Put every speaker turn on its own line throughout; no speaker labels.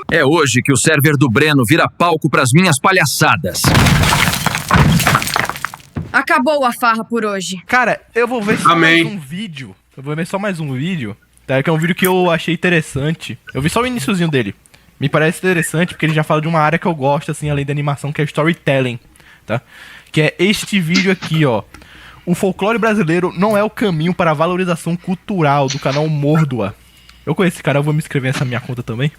É hoje que o server do Breno vira palco pras minhas palhaçadas.
Acabou a farra por hoje.
Cara, eu vou ver só mais um vídeo. Eu vou ver só mais um vídeo, tá? Que é um vídeo que eu achei interessante. Eu vi só o iniciozinho dele. Me parece interessante porque ele já fala de uma área que eu gosto, assim, além da animação, que é storytelling, tá? Que é este vídeo aqui, ó. O folclore brasileiro não é o caminho para a valorização cultural, do canal Mordua. Eu conheço esse cara, eu vou me inscrever nessa minha conta também.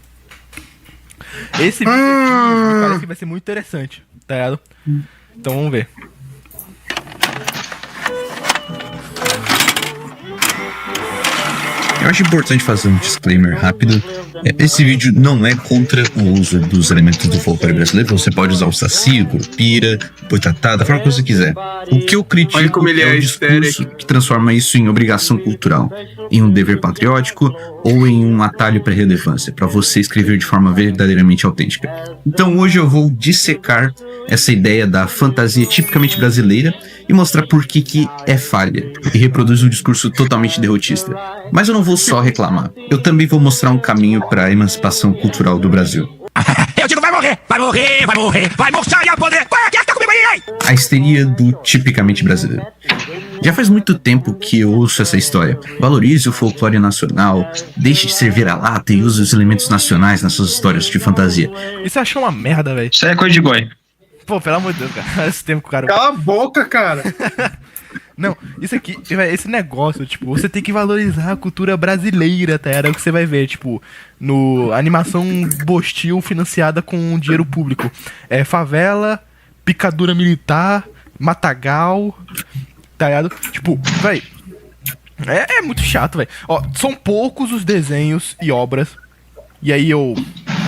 Esse vídeo aqui me parece que vai ser muito interessante, tá ligado? Então vamos ver.
Eu acho importante fazer um disclaimer rápido. Esse vídeo não é contra o uso dos elementos do folclore brasileiro. Você pode usar o saci, o curupira, o boitatá, da forma que você quiser. O que eu critico é o discurso que transforma isso em obrigação cultural, em um dever patriótico ou em um atalho para relevância, para você escrever de forma verdadeiramente autêntica. Então hoje eu vou dissecar essa ideia da fantasia tipicamente brasileira e mostrar por que é falha e reproduz um discurso totalmente derrotista. Mas eu não vou só reclamar, eu também vou mostrar um caminho para a emancipação cultural do Brasil.
Eu digo, vai morrer, vai morrer, vai morrer, vai mostrar e poder. Quem tá comigo aí?
A histeria do tipicamente brasileiro. Já faz muito tempo que eu ouço essa história. Valorize o folclore nacional, deixe de ser vira-lata e use os elementos nacionais nas suas histórias de fantasia.
Isso eu achei uma merda, velho.
Isso aí é coisa de goi.
Pô, pelo amor de Deus, cara. Esse tempo que o cara...
Cala a boca, cara.
Não, isso aqui, esse negócio, tipo, você tem que valorizar a cultura brasileira, tá? Era o que você vai ver, tipo, no animação Bostil financiada com dinheiro público. É favela, picadura militar, matagal, tá ligado? Tipo, véi, é muito chato, velho. Ó, são poucos os desenhos e obras, e aí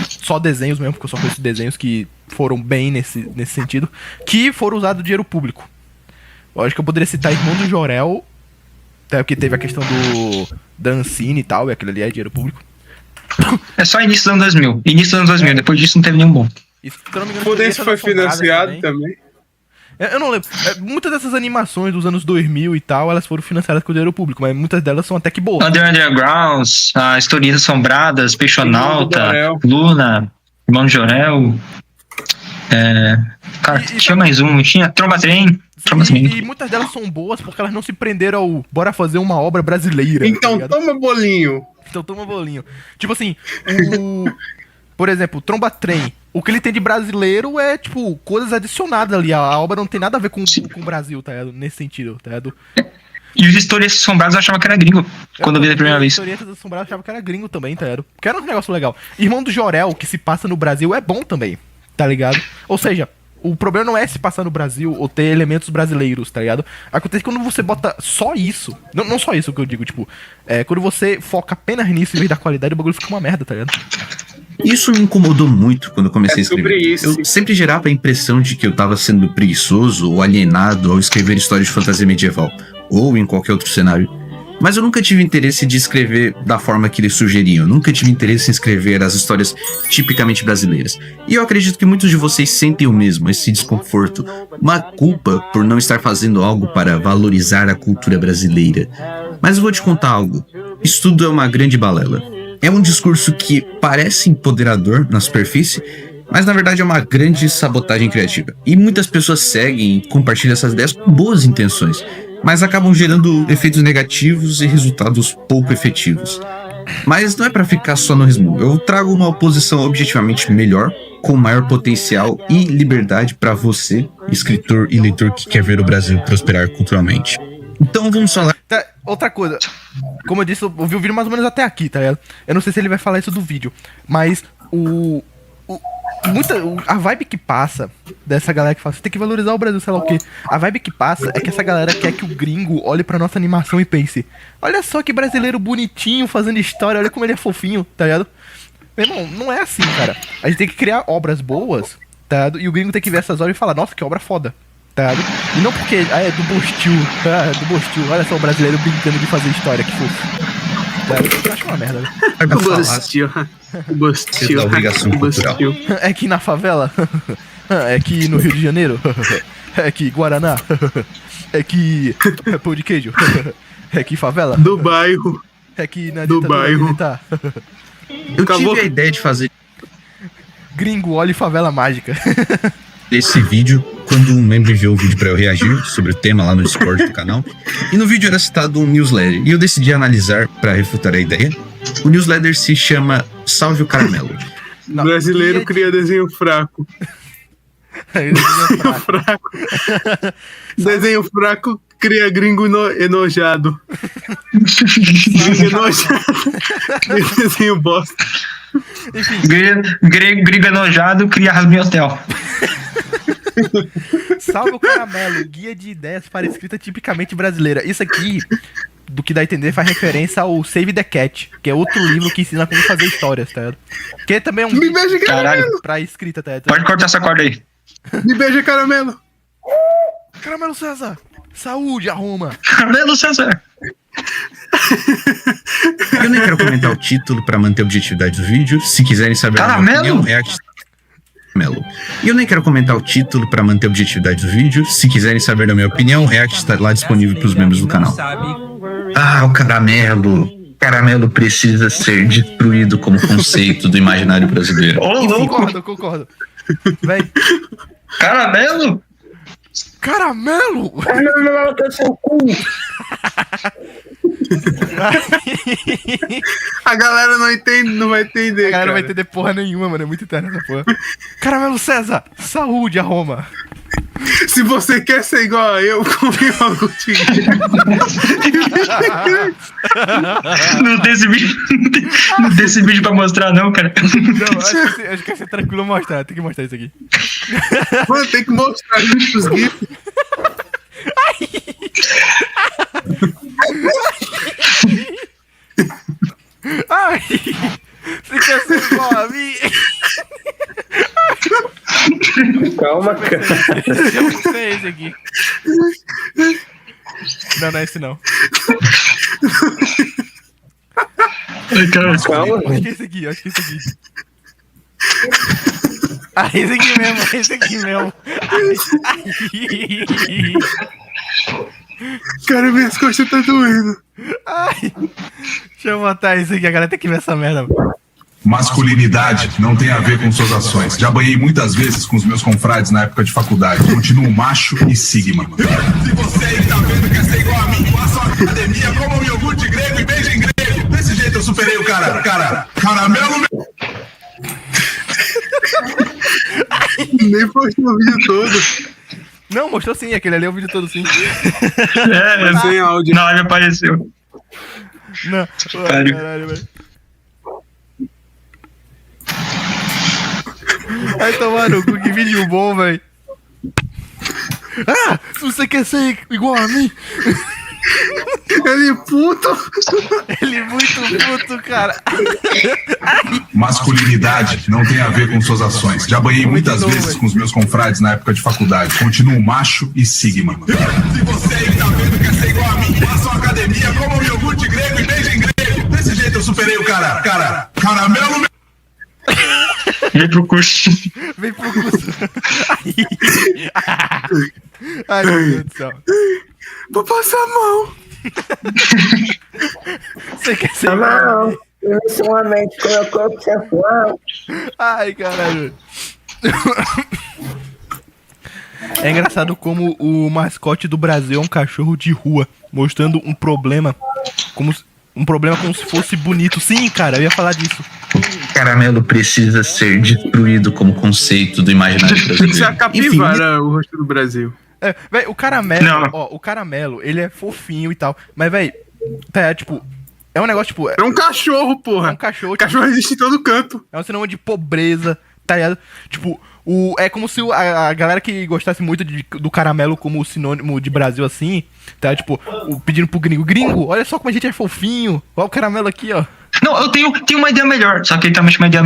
só desenhos mesmo, porque eu só conheço desenhos que foram bem nesse sentido, que foram usados dinheiro público. Lógico que eu poderia citar Irmão do Jorel, até porque teve a questão da Ancine e tal, e aquilo ali é dinheiro público.
É só início dos anos 2000. Início dos anos 2000, depois disso não teve nenhum bom.
Isso, se eu não me engano,
Fudêncio foi financiado também.
Eu não lembro. Muitas dessas animações dos anos 2000 e tal, elas foram financiadas com dinheiro público, mas muitas delas são até que boas.
Undergrounds, a Historias Assombradas, Peixonauta, Luna, Irmão do Jorel. Cara, tinha mais um, tinha Tromba Trem.
E muitas delas são boas porque elas não se prenderam ao bora fazer uma obra brasileira.
Então
tá
toma bolinho.
Então toma bolinho. Tipo assim, por exemplo, Tromba Trem. O que ele tem de brasileiro é, tipo, coisas adicionadas ali. A obra não tem nada a ver com o Brasil, tá ligado? Nesse sentido, tá ligado?
E os Historias Assombradas eu achava que era gringo quando eu vi a primeira vez.
Os Historietas Assombradas eu achava que era gringo também, tá ligado? Porque era um negócio legal. Irmão do Jorel, que se passa no Brasil, é bom também, tá ligado? Ou seja, o problema não é se passar no Brasil ou ter elementos brasileiros, tá ligado? Acontece quando você bota só isso. Não só isso que eu digo, tipo, quando você foca apenas nisso em vez da qualidade, o bagulho fica uma merda, tá ligado?
Isso me incomodou muito quando eu comecei a escrever.
Isso.
Eu sempre gerava a impressão de que eu tava sendo preguiçoso ou alienado ao escrever histórias de fantasia medieval, ou em qualquer outro cenário. Mas eu nunca tive interesse de escrever da forma que eles sugeriam. Eu nunca tive interesse em escrever as histórias tipicamente brasileiras. E eu acredito que muitos de vocês sentem o mesmo, esse desconforto, uma culpa por não estar fazendo algo para valorizar a cultura brasileira. Mas eu vou te contar algo. Isso tudo é uma grande balela. É um discurso que parece empoderador na superfície, mas na verdade é uma grande sabotagem criativa. E muitas pessoas seguem e compartilham essas ideias com boas intenções, mas acabam gerando efeitos negativos e resultados pouco efetivos. Mas não é pra ficar só no resmungo. Eu trago uma oposição objetivamente melhor, com maior potencial e liberdade pra você, escritor e leitor que quer ver o Brasil prosperar culturalmente. Então vamos falar...
Tá, outra coisa, como eu disse, eu vi o vídeo mais ou menos até aqui, tá ligado? Eu não sei se ele vai falar isso do vídeo, mas a vibe que passa dessa galera que fala, você tem que valorizar o Brasil, sei lá o quê. A vibe que passa é que essa galera quer que o gringo olhe pra nossa animação e pense: olha só que brasileiro bonitinho fazendo história, olha como ele é fofinho, tá ligado? Meu irmão, não é assim, cara. A gente tem que criar obras boas, tá ligado? E o gringo tem que ver essas obras e falar: nossa, que obra foda, tá ligado? E não porque é do Bostil, olha só o brasileiro brincando de fazer história, que fofo. Eu acho uma merda, né?
Da obrigação cultural.
É aqui na favela? É aqui no Rio de Janeiro? É aqui Guaraná? É aqui pão de queijo? É aqui favela?
Do bairro.
É aqui na
do bairro.
militar?
Eu tive a ideia de fazer
Gringo, olha favela mágica.
Esse vídeo, quando um membro enviou o vídeo pra eu reagir sobre o tema lá no Discord do canal, e no vídeo era citado um newsletter, e eu decidi analisar pra refutar a ideia. O newsletter se chama Salve o Caramelo.
Não,
Brasileiro cria desenho fraco.
Desenho
Fraco. Desenho fraco cria gringo enojado. Gringo enojado. Desenho bosta.
Gringo enojado cria Rasmin Hotel.
Salve o Caramelo, guia de ideias para escrita tipicamente brasileira. Isso aqui, do que dá a entender, faz referência ao Save the Cat, que é outro livro que ensina como fazer histórias, tá ligado? Que também é um
Me beija,
Caralho.
pra escrita, tá ligado?
Pode cortar essa corda aí.
Me beija, caramelo.
Caramelo César, saúde, arruma.
Caramelo César.
Eu nem quero comentar o título pra manter a objetividade do vídeo. Se quiserem saber
Caramelo?
a minha opinião, React Caramelo. E eu nem quero comentar o título pra manter a objetividade do vídeo. Se quiserem saber da minha opinião, o React está lá disponível pros membros do canal. Ah, o caramelo. Caramelo precisa ser destruído como conceito do imaginário brasileiro.
Ô, louco.
Concordo. Véi,
Caramelo?
Caramelo!
A galera não entende, não vai entender.
A galera não vai
cara.
entender porra nenhuma, mano. É muito interno essa porra. Caramelo César, saúde, arroma.
Se você quer ser igual a eu, come algo de
Não tem esse vídeo. Não tem esse vídeo pra mostrar, não, cara.
Não, acho que vai ser tranquilo mostrar. Tem que mostrar isso aqui.
Mano, tem que mostrar os GIFs.
Ai! Você quer ser igual a mim?
Calma, cara.
Eu não sei esse aqui. Não, não é esse não.
Ai, cara.
Calma.
Acho que é esse aqui, acho que é esse aqui. Ah, esse aqui mesmo, esse aqui mesmo.
Cara, minhas costas tá doendo.
Ai. Deixa eu botar isso aqui, a galera tem que ver essa merda.
Masculinidade não tem a ver com suas ações. Já banhei muitas vezes com os meus confrades na época de faculdade. Continuo macho e sigma. Se você aí tá vendo que quer ser igual a mim, faça uma academia, coma um iogurte grego e beije em grego. Desse jeito eu superei o cara. Caramelo.
Nem postou o vídeo todo.
Não, mostrou sim, aquele ali é o vídeo todo sim.
É,
Sem áudio.
na hora apareceu.
Não,
Caralho.
caralho, velho. Vai tomar no cu, que vídeo bom, velho. Ah, se você quer ser igual a mim.
Ele puto.
Ele é muito puto, cara.
Masculinidade não tem a ver com suas ações. Já banhei muitas vezes com os meus confrades na época de faculdade. Continuo macho e sigma. Se você aí tá vendo que quer ser igual a mim, faça uma academia, coma um iogurte grego e beije em grego. Desse jeito eu superei o cara. Caramelo.
Vem pro curso.
Vem pro curso. Ai, meu Deus do céu.
Vou passar a mão.
Você quer ser igual a
Não,
mim?
eu sou uma mente com meu corpo sensual.
Ai, caralho. É engraçado como o mascote do Brasil é um cachorro de rua, mostrando um problema como se fosse bonito. Sim, cara, eu ia falar disso.
Caramelo precisa ser destruído como conceito do imaginário
Tem que ser
brasileiro.
a capivara, o rosto do Brasil.
É, véi, o caramelo,
Não.
ó, o caramelo, ele é fofinho e tal, mas, véi, tá, tipo, é um negócio, tipo,
É um cachorro, porra.
é um cachorro,
O
tipo,
cachorro existe em todo canto.
é um sinônimo de pobreza, tá ligado? Tipo, é como se a galera que gostasse muito do caramelo como sinônimo de Brasil, assim, tá, tipo, pedindo pro gringo, olha só como a gente é fofinho, olha o caramelo aqui, ó.
Não, eu tenho uma ideia melhor. Só que ele também chama uma ideia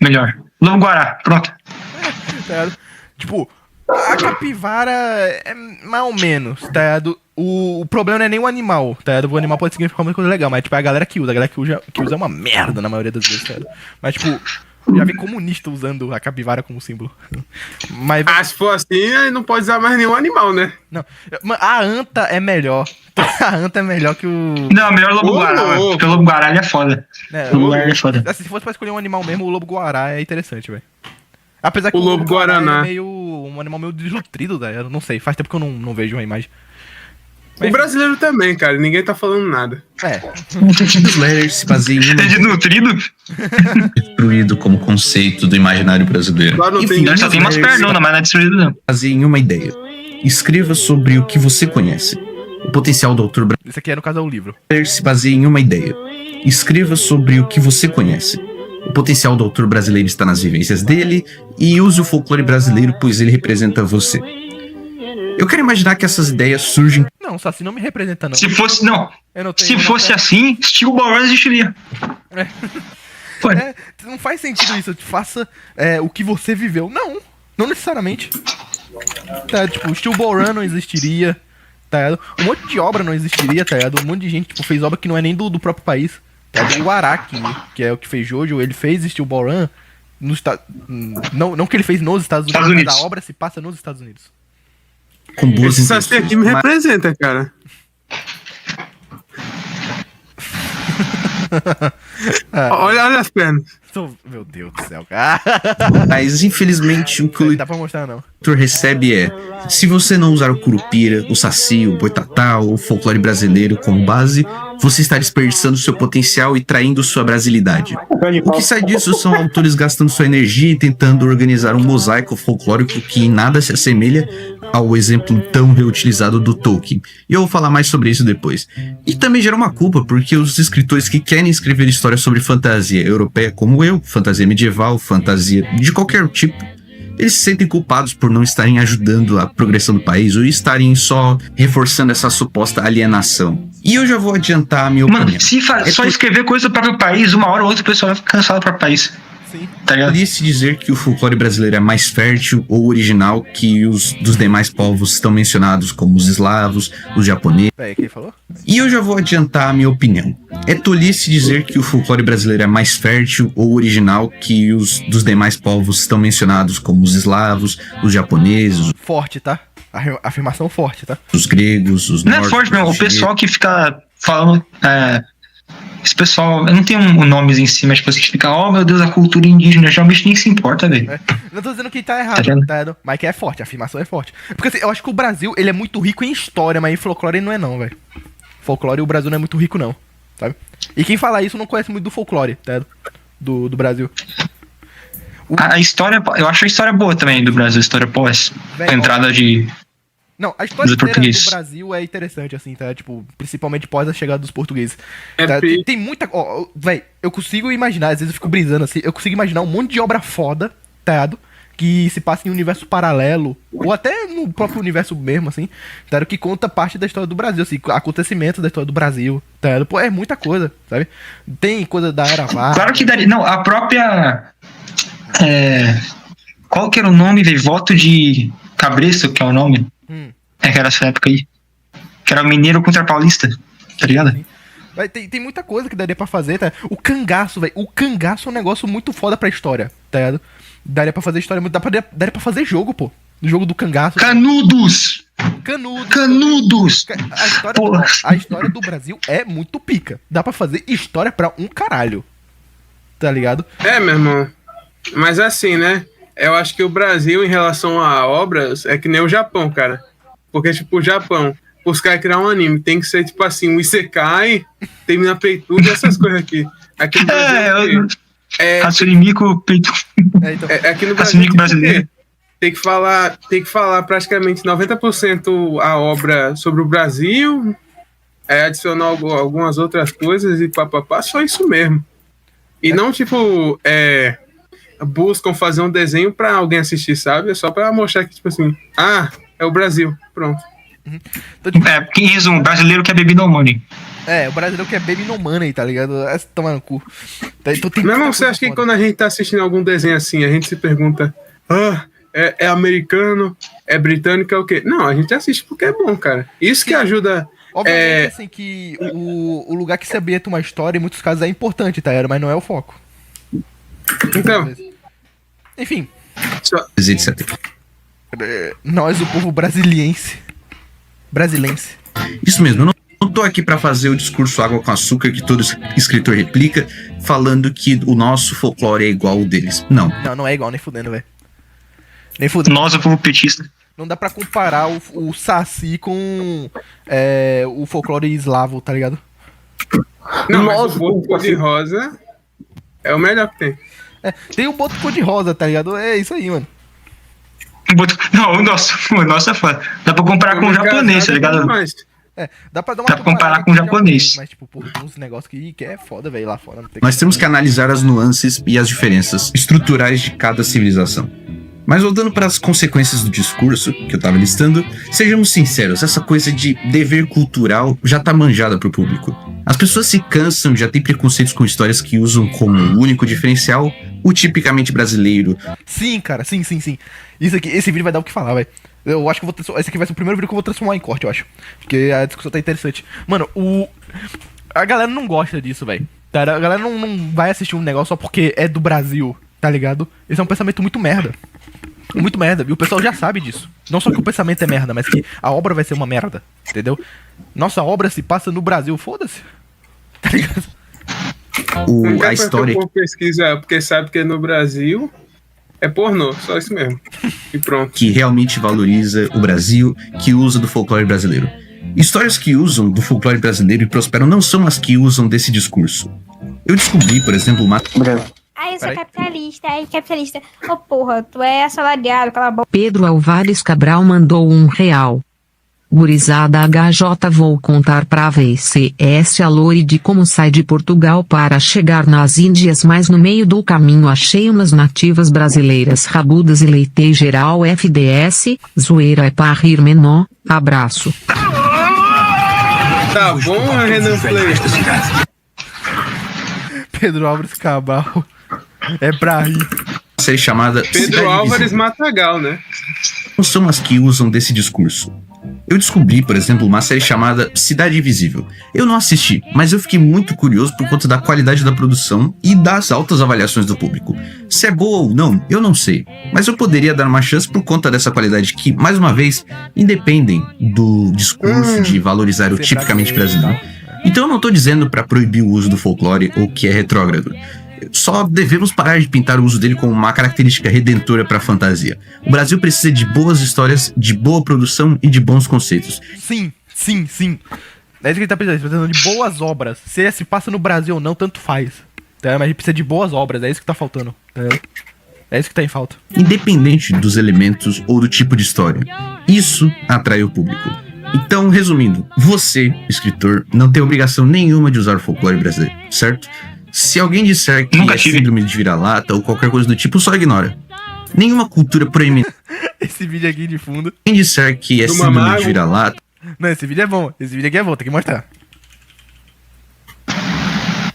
melhor. Lobo Guará, pronto.
Tá ligado? Tipo, a capivara é mais ou menos, tá ligado? O problema não é nem o animal, tá ligado? O animal pode significar uma coisa legal, mas tipo, é a galera que usa é uma merda na maioria das vezes, tá ligado? Mas tipo, já vi comunista usando a capivara como símbolo. Mas,
Ah, se for assim, aí não pode usar mais nenhum animal, né?
não, a anta é melhor. A anta é melhor que o...
Não, melhor Lobo
Ô,
Guará,
louco.
porque o Lobo Guará ele é foda.
né,
O Lobo Guará ele é foda.
se fosse pra escolher um animal mesmo, o lobo-guará é interessante, velho. Apesar que
O lobo guaraná.
é meio um animal meio desnutrido, né? Eu não sei, faz tempo que eu não vejo uma imagem.
O brasileiro também, cara. Ninguém tá falando nada.
É,
Slayer se baseia em uma
É desnutrido?
destruído como conceito do imaginário brasileiro.
Lá não tem
Só tem umas pernonas, mas não é destruído, não.
Baseia em uma ideia. Escreva sobre o que você conhece. O potencial do autor
isso aqui é no caso é o livro.
brasileiro se baseia em uma ideia. Escreva sobre o que você conhece. O potencial do autor brasileiro está nas vivências dele e use o folclore brasileiro, pois ele representa você. Eu quero imaginar que essas ideias surgem
Não, o Saci não me representa, não.
Se fosse, não.
Eu não tenho
Se fosse assim, Steel Ball Run existiria.
É.
Pô,
É, não faz sentido isso. Faça o que você viveu. Não necessariamente. Tá, tipo, Steel Ball Run não existiria. Tá ligado? Um monte de obra não existiria, tá ligado? Um monte de gente tipo, fez obra que não é nem do próprio país. Tá ligado? O Araki, que é o que fez Jojo, ele fez Steel Ball Run não que ele fez nos Estados Unidos, mas a obra se passa nos Estados Unidos.
com boas
Esse Saci aqui me
mas-
representa, cara. Olha as pernas.
Meu Deus do céu, cara.
Mas infelizmente o que o
Não dá pra mostrar, não.
leitor recebe é: se você não usar o curupira, o saci, o boitatá ou o folclore brasileiro como base, você está desperdiçando seu potencial e traindo sua brasilidade. O que sai disso são autores gastando sua energia e tentando organizar um mosaico folclórico que em nada se assemelha ao exemplo tão reutilizado do Tolkien. E eu vou falar mais sobre isso depois. E também gera uma culpa, porque os escritores que querem escrever histórias sobre fantasia europeia, como eu, fantasia medieval, fantasia de qualquer tipo, eles se sentem culpados por não estarem ajudando a progressão do país ou estarem só reforçando essa suposta alienação. E eu já vou adiantar a minha opinião.
mano, se só escrever coisa para o país, uma hora ou outra o pessoal vai ficar cansado para o país.
Sim.
Tá ligado?
Poderia-se dizer que o folclore brasileiro é mais fértil ou original que os dos demais povos estão mencionados, como os eslavos, os japoneses.
Peraí, quem falou?
E eu já vou adiantar a minha opinião. É tolice dizer que o folclore brasileiro é mais fértil ou original que os dos demais povos estão mencionados, como os eslavos, os japoneses,
Forte, tá? Afirmação forte, tá?
os gregos, os
Não é
nórdicos,
forte, não. O
os
pessoal que fica falando. Esse pessoal. Eu não tenho nomes em si, mas tipo assim, que fica, oh meu Deus, a cultura indígena. Geralmente nem se importa, velho.
Não tô dizendo que tá
Tá
errado,
vendo?
tá ligado? Mas que é forte, a afirmação é forte. Porque assim, eu acho que o Brasil, ele é muito rico em história, mas em folclore ele não é não, velho. Folclore, o Brasil não é muito rico não, sabe? E quem fala isso não conhece muito do folclore, tá ligado? Do Brasil.
A história. Eu acho a história boa também do Brasil, a história pós.
Velho,
A entrada de.
Não, a história
Dos
inteira
portugueses.
do Brasil é interessante, assim, tá? Tipo, principalmente pós a chegada dos portugueses.
É
Tá?
pi-
Tem muita. Ó, véi, eu consigo imaginar, às vezes eu fico brisando assim, eu consigo imaginar um monte de obra foda, tá ligado? Que se passa em um universo paralelo, ou até no próprio universo mesmo, assim, tá ligado? Que conta parte da história do Brasil, assim, acontecimentos da história do Brasil, tá ligado? Pô, é muita coisa, sabe? Tem coisa da Era Vargas.
Claro que daria. Não, a própria. Qual que era o nome, velho? Voto de Cabresto, que é o nome. É que era essa época aí. Que era Mineiro contra Paulista, tá ligado?
Véi, tem muita coisa que daria pra fazer, tá? O cangaço, velho. O cangaço é um negócio muito foda pra história, tá ligado? Daria pra fazer história muito. Daria pra fazer jogo, pô. O jogo do cangaço.
Canudos!
Canudo.
Canudos! Porra.
A história do Brasil é muito pica. Dá pra fazer história pra um caralho. Tá ligado?
É, meu irmão. Mas assim, né? Eu acho que o Brasil, em relação a obras, é que nem o Japão, cara. Porque, tipo, o Japão, os caras criar um anime, tem que ser, tipo assim, um Isekai, termina peitudo e essas coisas aqui. Aqui no Brasil.
Hatsune Miku, peito.
Então,
Aqui no Brasil.
Hatsune Miku
tipo,
brasileiro.
tem que falar praticamente 90% a obra sobre o Brasil, adicionar algumas outras coisas e papapá, só isso mesmo. E não, tipo, buscam fazer um desenho pra alguém assistir, sabe? É só pra mostrar que, tipo assim, é o Brasil, pronto.
então, tipo,
Porque em resumo, brasileiro quer baby no money.
o brasileiro quer baby no money, tá ligado? É se tomar no cu. Tá, então tem
Meu irmão,
muita
você
coisa
acha que
foda.
quando a gente tá assistindo algum desenho assim, a gente se pergunta, é americano, é britânico, é o quê? Não, a gente assiste porque é bom, cara. Isso que ajuda.
Obviamente, assim, que o lugar que se ambienta uma história, em muitos casos, é importante, tá? Mas não é o foco.
Então,
Enfim,
etc.
nós, o povo brasiliense. Brasilense.
Isso mesmo, eu não tô aqui pra fazer o discurso água com açúcar que todo escritor replica, falando que o nosso folclore é igual ao deles. Não.
Não é igual, nem fudendo, velho. Nem fudeu.
Nossa, povo petista.
Não dá pra comparar o Saci com o folclore eslavo, tá ligado?
Não, mas
Nossa,
o Boto Cor-de-Rosa é o melhor que tem.
Tem o Boto Cor-de-Rosa, tá ligado? É isso aí, mano.
Não, o nosso é foda. Dá pra comparar com o japonês, tá ligado?
Mas,
Dá pra dar uma
Dá pra comparar
comparada
com o japonês.
Mas, tipo, pô, tem uns negócios que é foda, velho, lá fora. Não tem
Nós temos que analisar as nuances e as diferenças estruturais de cada civilização. Mas voltando para as consequências do discurso que eu tava listando, sejamos sinceros, essa coisa de dever cultural já tá manjada pro público. As pessoas se cansam, já têm preconceitos com histórias que usam como único diferencial o tipicamente brasileiro.
Sim, cara, sim. Esse vídeo vai dar o que falar, velho. Eu acho que esse aqui vai ser o primeiro vídeo que eu vou transformar em corte, eu acho. Porque a discussão tá interessante. Mano, a galera não gosta disso, velho. A galera não vai assistir um negócio só porque é do Brasil, tá ligado? Esse é um pensamento muito merda. Muito merda, e o pessoal já sabe disso. Não só que o pensamento é merda, mas que a obra vai ser uma merda, entendeu? Nossa obra se passa no Brasil, foda-se. Tá ligado?
não quer
A história
por pesquisa, porque sabe que no Brasil é pornô, só isso mesmo. E pronto.
que realmente valoriza o Brasil, que usa do folclore brasileiro. Histórias que usam do folclore brasileiro e prosperam não são as que usam desse discurso. Eu descobri, por exemplo, uma...
Ai, eu sou
Peraí.
capitalista. Ai, capitalista. Ô, porra, tu é assalariado, cala a boca.
Pedro Álvares Cabral mandou R$1. Gurizada HJ, vou contar pra VCS a lore de como sai de Portugal para chegar nas Índias, mas no meio do caminho achei umas nativas brasileiras rabudas e leitei geral FDS, zoeira é pra rir menor, abraço.
Tá bom, Renan Play?
Pedro Álvares Cabral. É pra rir.
série chamada
Pedro
Cidade
Álvares
Invisível.
Matagal, né?
Não são as que usam desse discurso. Eu descobri, por exemplo, uma série chamada Cidade Invisível. Eu não assisti, mas eu fiquei muito curioso por conta da qualidade da produção e das altas avaliações do público. Se é boa ou não, eu não sei, mas eu poderia dar uma chance por conta dessa qualidade que, mais uma vez, independem do discurso de valorizar o tipicamente brasileiro. Então eu não tô dizendo pra proibir o uso do folclore ou que é retrógrado. Só devemos parar de pintar o uso dele como uma característica redentora para a fantasia. O Brasil precisa de boas histórias, de boa produção e de bons conceitos.
Sim. É isso que ele tá precisando de boas obras. Se se passa no Brasil ou não, tanto faz. Tá? Mas a gente precisa de boas obras, é isso que tá faltando. Tá? É isso que tá em falta.
Independente dos elementos ou do tipo de história. Isso atrai o público. Então, resumindo, você, escritor, não tem obrigação nenhuma de usar o folclore brasileiro, certo? Se alguém disser que
Nunca
é
tive.
síndrome de vira-lata ou qualquer coisa do tipo, só ignora. Nenhuma cultura proeminente.
Esse vídeo aqui de fundo.
Quem disser que é
Do
síndrome
Mamago.
de vira-lata,
Não, esse vídeo é bom. Esse vídeo aqui é bom, tem que mostrar.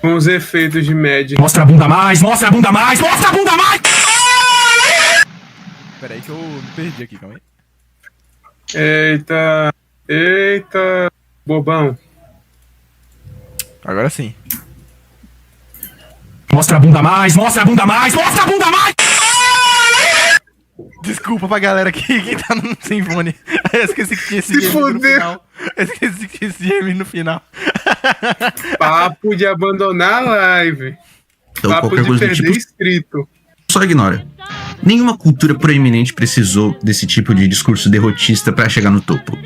Com os efeitos de média.
Mostra a bunda mais, mostra a bunda mais, mostra a bunda mais!
Pera aí que eu me perdi aqui, calma aí.
Eita, bobão.
Agora sim.
Mostra a bunda mais, mostra a bunda mais, mostra a bunda mais!
Desculpa pra galera que tá no Symfony. Eu esqueci que tinha esse
Se
geme no
fudeu.
final. Eu esqueci que tinha esse geme no final.
Papo de abandonar a live.
ou
Papo
qualquer
de
coisa do
perder
tipo,
inscrito.
só ignora. Nenhuma cultura proeminente precisou desse tipo de discurso derrotista pra chegar no topo.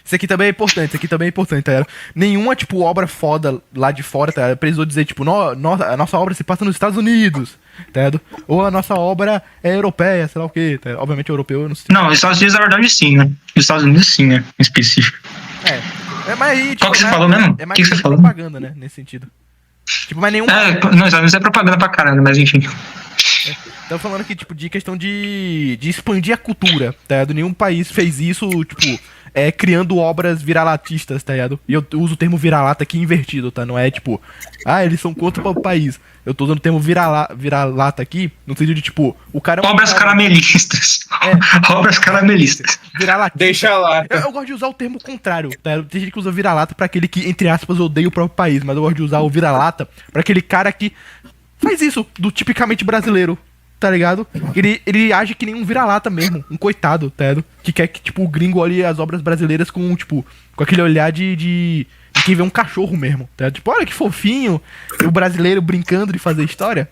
Isso aqui também é importante, tá ligado? Nenhuma, tipo, obra foda lá de fora, tá ligado? Precisou dizer, tipo, a nossa obra se passa nos Estados Unidos, tá ligado? Ou a nossa obra é europeia, sei lá o quê, tá ligado? Obviamente europeu, eu não sei.
Não, os Estados Unidos, na verdade, sim, né? Os Estados Unidos, sim, né? Em específico.
É mais aí, tipo,
Qual que você
mais-
falou mesmo?
É mais
Que você
de
falou?
propaganda, né? Nesse sentido. Tipo, mas nenhuma...
É, não, os Estados Unidos é propaganda pra caralho, mas enfim.
Estamos falando aqui, tipo, de questão de expandir a cultura, tá ligado? Nenhum país fez isso, tipo, criando obras viralatistas, tá ligado? E eu uso o termo vira-lata aqui invertido, tá? Não é tipo, eles são contra o país. Eu tô usando o termo vira-lata aqui, no sentido de, tipo, o cara é um
Obras
cara
caramelistas. Obras caramelistas.
vira-latista.
Deixa lá.
Eu gosto de usar o termo contrário, tá? Tem gente que usa vira-lata pra aquele que, entre aspas, odeia o próprio país, mas eu gosto de usar o vira-lata pra aquele cara que faz isso, do tipicamente brasileiro, tá ligado? Ele age que nem um vira-lata mesmo, um coitado, tá ligado? Que quer que, tipo, o gringo olhe as obras brasileiras com, tipo, com aquele olhar de quem vê um cachorro mesmo, tá ligado? Tipo, olha que fofinho, o brasileiro brincando de fazer história.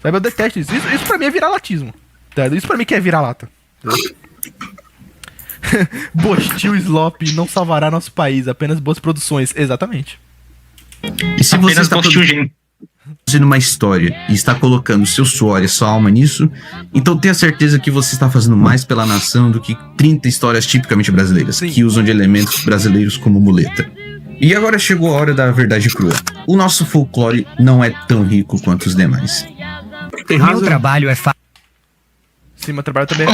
Sabe, eu detesto isso. Isso pra mim é vira-latismo, tá ligado? Isso pra mim que é vira-lata. Bostil Slop não salvará nosso país, apenas boas produções. Exatamente.
E se você
Apenas
está
Bostil Gen.
produzindo uma história e está colocando seu suor e sua alma nisso, então tenha certeza que você está fazendo mais pela nação do que 30 histórias tipicamente brasileiras,
Sim.
que usam de elementos brasileiros como muleta. E agora chegou a hora da verdade crua. O nosso folclore não é tão rico quanto os demais.
Tem
Meu
razão.
trabalho é fácil.
Sim, meu trabalho também.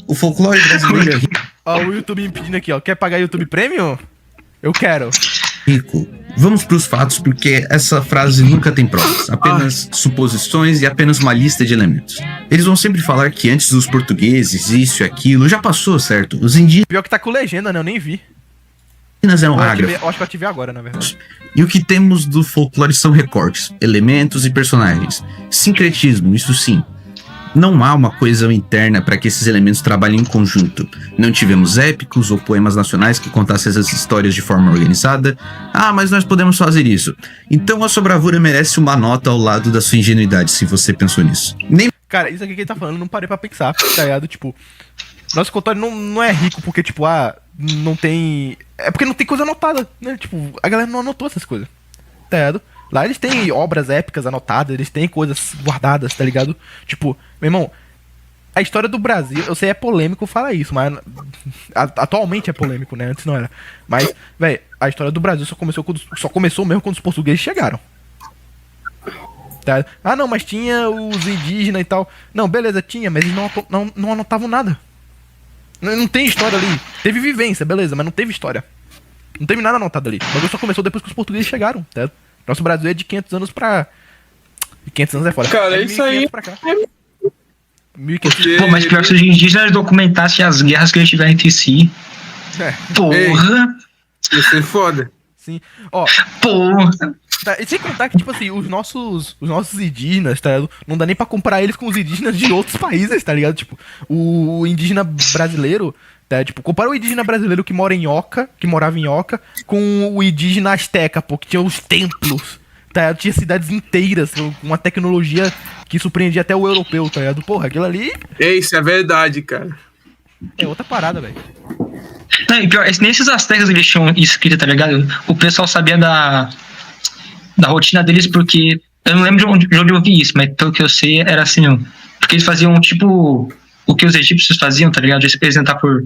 O folclore brasileiro é
Ó, o YouTube me pedindo aqui, ó. Quer pagar YouTube Premium? Eu quero.
rico. Vamos pros fatos, porque essa frase nunca tem provas, apenas suposições e apenas uma lista de elementos. Eles vão sempre falar que antes dos portugueses, isso e aquilo, já passou, certo? Os indígenas
Pior que tá com legenda, né? Eu nem vi.
eram
Eu
ágrafos.
acho que eu ativei agora, na verdade.
E o que temos do folclore são recortes, elementos e personagens. Sincretismo, isso sim. Não há uma coesão interna para que esses elementos trabalhem em conjunto. Não tivemos épicos ou poemas nacionais que contassem essas histórias de forma organizada. Ah, mas nós podemos fazer isso. Então a sua bravura merece uma nota ao lado da sua ingenuidade, se você pensou nisso. Nem
Cara, isso aqui que ele tá falando, não parei pra pensar, tá ligado? Tipo, nosso contório não é rico porque, tipo, não tem... É porque não tem coisa anotada, né? Tipo, a galera não anotou essas coisas, tá ligado? Lá eles têm obras épicas anotadas, eles têm coisas guardadas, tá ligado? Tipo, meu irmão, a história do Brasil, eu sei, é polêmico falar isso, mas atualmente é polêmico, né? Antes não era. Mas, velho, a história do Brasil só começou mesmo quando os portugueses chegaram. Tá? Ah, não, mas tinha os indígenas e tal. Não, beleza, tinha, mas eles não anotavam nada. Não tem história ali. Teve vivência, beleza, mas não teve história. Não teve nada anotado ali. O bagulho só começou depois que os portugueses chegaram, tá? Nosso Brasil é de 500 anos pra... 500 anos é fora.
Cara,
É de
isso aí
1500 pra cá. 1500.
Pô, mas pior que se os indígenas documentassem as guerras que eles tiveram entre si.
É,
Porra!
Isso é foda.
sim. Ó,
Porra!
tá, e sem contar que, tipo assim, os nossos indígenas, tá ligado? Não dá nem pra comparar eles com os indígenas de outros países, tá ligado? Tipo, o indígena brasileiro, tá? Tipo, compara o indígena brasileiro que morava em Oca, com o indígena asteca, pô, que tinha os templos, tá ligado? Tinha cidades inteiras, com uma tecnologia que surpreendia até o europeu, tá ligado? Porra, aquilo ali
Isso é verdade, cara.
é outra parada, velho.
Não, e pior, nesses astecas eles tinham escrito, tá ligado? O pessoal sabia da rotina deles porque... Eu não lembro de onde eu vi isso, mas pelo que eu sei era assim, ó, porque eles faziam tipo o que os egípcios faziam, tá ligado? De se apresentar por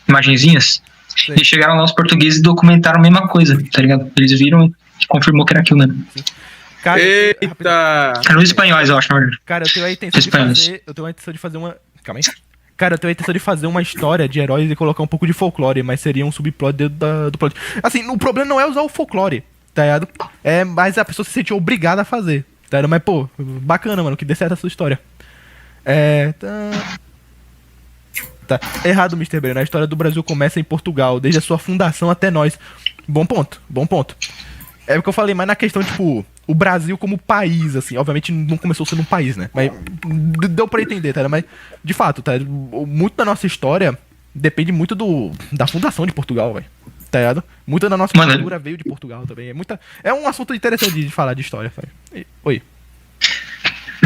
imagenzinhas.
Sim.
E chegaram lá os portugueses e documentaram a mesma coisa, tá ligado? Eles viram e confirmou que era aquilo mesmo.
Cara, rapidão.
Eita!
Eram os espanhóis, eu acho, na verdade.
Cara, eu tenho a intenção de fazer uma... Calma aí. Cara, eu tenho a intenção de fazer uma história de heróis e colocar um pouco de folclore, mas seria um subplot do plot. Assim, o problema não é usar o folclore, tá ligado? É mais a pessoa se sentir obrigada a fazer, tá ligado? Mas, pô, bacana, mano, que dê certo a sua história. Tá. Errado, Mr. Breno. A história do Brasil começa em Portugal, desde a sua fundação até nós. Bom ponto, bom ponto. É o que eu falei, mas na questão, tipo, o Brasil como país, assim, obviamente não começou sendo um país, né? Mas deu pra entender, tá? Mas, de fato, tá? Muito da nossa história depende muito da fundação de Portugal, velho. Tá ligado? Muita da nossa cultura veio de Portugal também. É um assunto interessante de falar de história, velho. Oi.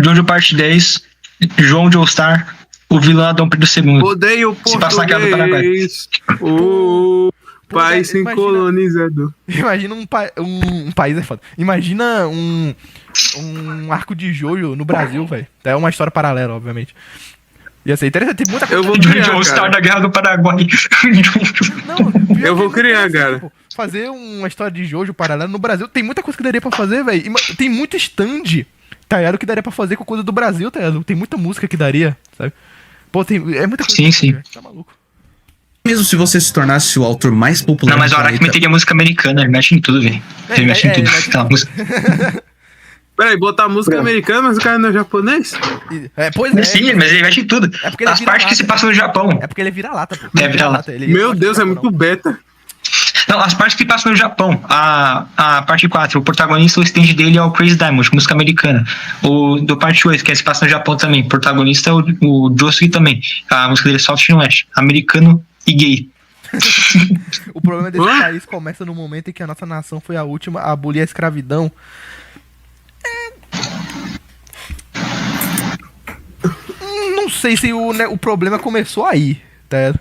Jojo Parte 10, João de All-Star, o vilão Adão Pedro II.
Odeio
Se passa na casa do Paraguai.
português. O país sem colonizador.
Imagina um país é foda. Imagina um arco de Jojo no Brasil, velho. É uma história paralela, obviamente. Ia ser interessante, tem muita coisa.
Eu vou
Jojo
criar,
All-Star
cara.
da Guerra do Paraguai.
Não, pior
Eu vou
que é
criar,
interessante,
cara.
pô. Fazer uma história de Jojo paralela no Brasil, tem muita coisa que daria pra fazer, velho. Tem muito stand, tá ligado? Que daria pra fazer com coisa do Brasil, tá ligado? Tem muita música que daria, sabe? Pô, é muita coisa.
Sim,
que
sim.
daria, tá maluco.
mesmo se você se tornasse o autor mais popular
Não, mas
do
o Araki
planeta,
meteria música americana, ele mexe em tudo, velho. Ele mexe em tudo.
mexe em
Aquela música.
Peraí, botar música americana, mas o cara não é japonês?
Pois é.
Sim, mas ele mexe em tudo.
É porque ele
As
vira
partes que
lata.
se passam no Japão.
É porque ele é vira-lata, pô.
É vira-lata.
Ele
Meu
não
Deus,
gosta
é
de
muito
Japão,
beta.
Não, as partes que passam no Japão. A parte 4, o protagonista, o stand dele é o Crazy Diamond, música americana. O do parte 8, que se passa no Japão também. O protagonista é o Josuke também. A música dele é Soft No West, americano e gay.
O problema desse país começa no momento em que a nossa nação foi a última a abolir a escravidão. sei se o problema começou aí, tá ligado?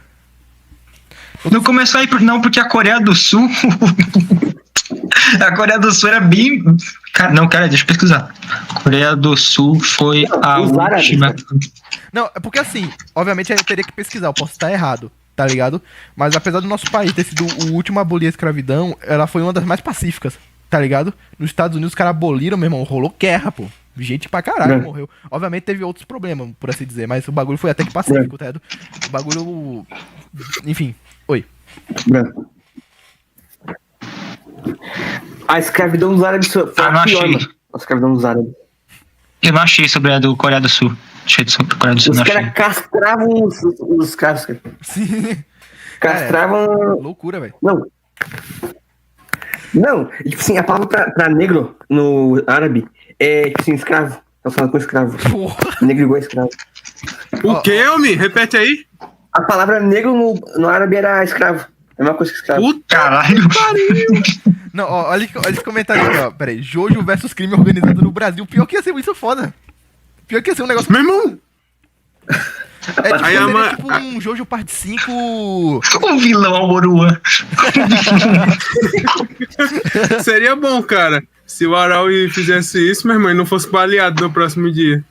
Não começou aí, não, porque a Coreia do Sul. A Coreia do Sul era bem. Cara, deixa eu pesquisar. A Coreia do Sul foi a
Os árabes,
última.
né?
Não, é porque assim, obviamente eu teria que pesquisar, eu posso estar errado, tá ligado? Mas apesar do nosso país ter sido o último a abolir a escravidão, ela foi uma das mais pacíficas, tá ligado? Nos Estados Unidos os caras aboliram, meu irmão, rolou guerra, pô. Gente pra caralho morreu. Obviamente teve outros problemas, por assim dizer, mas o bagulho foi até que pacífico, tá ligado? O bagulho. Enfim. Oi.
Branco. A escravidão dos árabes foi
não
a pior,
achei.
mano. A escravidão dos árabes.
Eu não achei sobre a do Coreia do Sul. Achei sobre a Coreia do Sul,
Os
não achei.
caras castravam os escravos, cara.
Sim.
Castravam.
Loucura, velho.
Não, tipo assim, a palavra pra negro no árabe é tipo assim, escravo. Eu falo com escravo.
Porra.
Negro igual escravo.
O que, homem? Repete aí.
A palavra negro no árabe era escravo. É a mesma coisa que escravo.
Puta
Caralho.
Não, ó, olha esse comentário aqui, ó. Pera aí. Jojo versus crime organizado no Brasil. Pior que ia ser muito foda. Pior que ia ser um negócio.
Meu irmão!
É tipo,
Aí
seria tipo um Jojo parte 5.
O vilão Almoruan.
Seria bom, cara. Se o Araui fizesse isso, meu irmão, e não fosse baleado no próximo dia.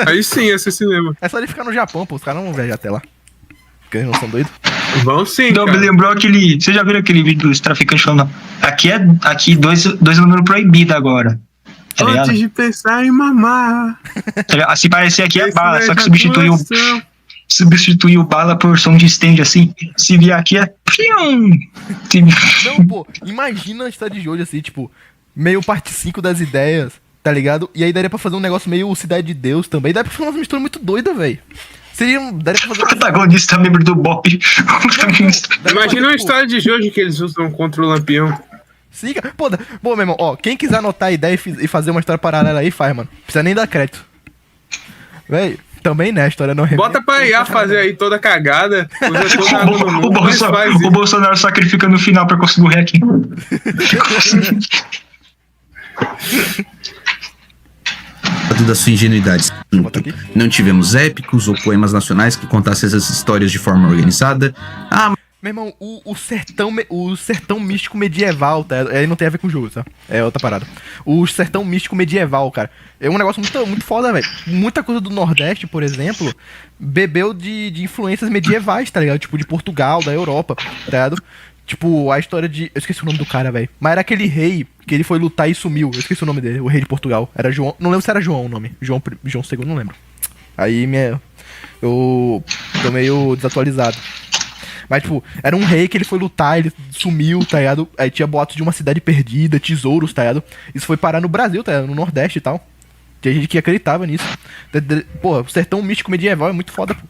Aí sim ia ser cinema.
É só ele ficar no Japão, pô. Os caras não vão viajar até lá. Porque eles não são doidos.
Vão sim,
Não, me
cara.
lembrou aquele. Você já viram aquele vídeo dos traficantes falando? Aqui dois números proibidos agora. Tá ligado?
Antes de pensar em mamar.
Tá ligado? Se parecer aqui é
Esse
bala,
não
só que
ejaculação.
substituiu bala por som de stand assim. Se vier aqui é. Pium!
Não, pô. Imagina a história de Jojo assim, tipo, meio parte 5 das ideias, tá ligado? E aí daria pra fazer um negócio meio Cidade de Deus também. Daria pra fazer uma mistura muito doida, velho. Daria pra fazer.
O protagonista membro do Bob.
Imagina uma história de Jojo que eles usam contra o Lampião.
Sim, cara. Pô, meu irmão, ó, quem quiser anotar a ideia e fazer uma história paralela aí, faz, mano. Precisa nem dar crédito. Véi, também, né, a história não
Bota pra IA fazer aí toda cagada. Usa toda a água no mundo, mas faz
O
isso.
Bolsonaro sacrifica no final pra conseguir o hack.
Da sua ingenuidade.
Bota aqui.
Não tivemos épicos ou poemas nacionais que contassem essas histórias de forma organizada.
Meu irmão, o sertão místico medieval, tá? Aí não tem a ver com o jogo, tá? É outra parada. O sertão místico medieval, cara. É um negócio muito, muito foda, velho. Muita coisa do Nordeste, por exemplo, bebeu de influências medievais, tá ligado? Tipo, de Portugal, da Europa, tá ligado? Tipo, a história de... Eu esqueci o nome do cara, velho. Mas era aquele rei que ele foi lutar e sumiu. Eu esqueci o nome dele, o rei de Portugal. Era João... Não lembro se era João o nome. João II, não lembro. Aí eu tô meio desatualizado. Mas, tipo, era um rei que ele foi lutar, ele sumiu, tá ligado? Aí tinha boatos de uma cidade perdida, tesouros, tá ligado? Isso foi parar no Brasil, tá ligado? No Nordeste e tal. Tinha gente que acreditava nisso. Pô, o sertão místico medieval é muito foda, pô.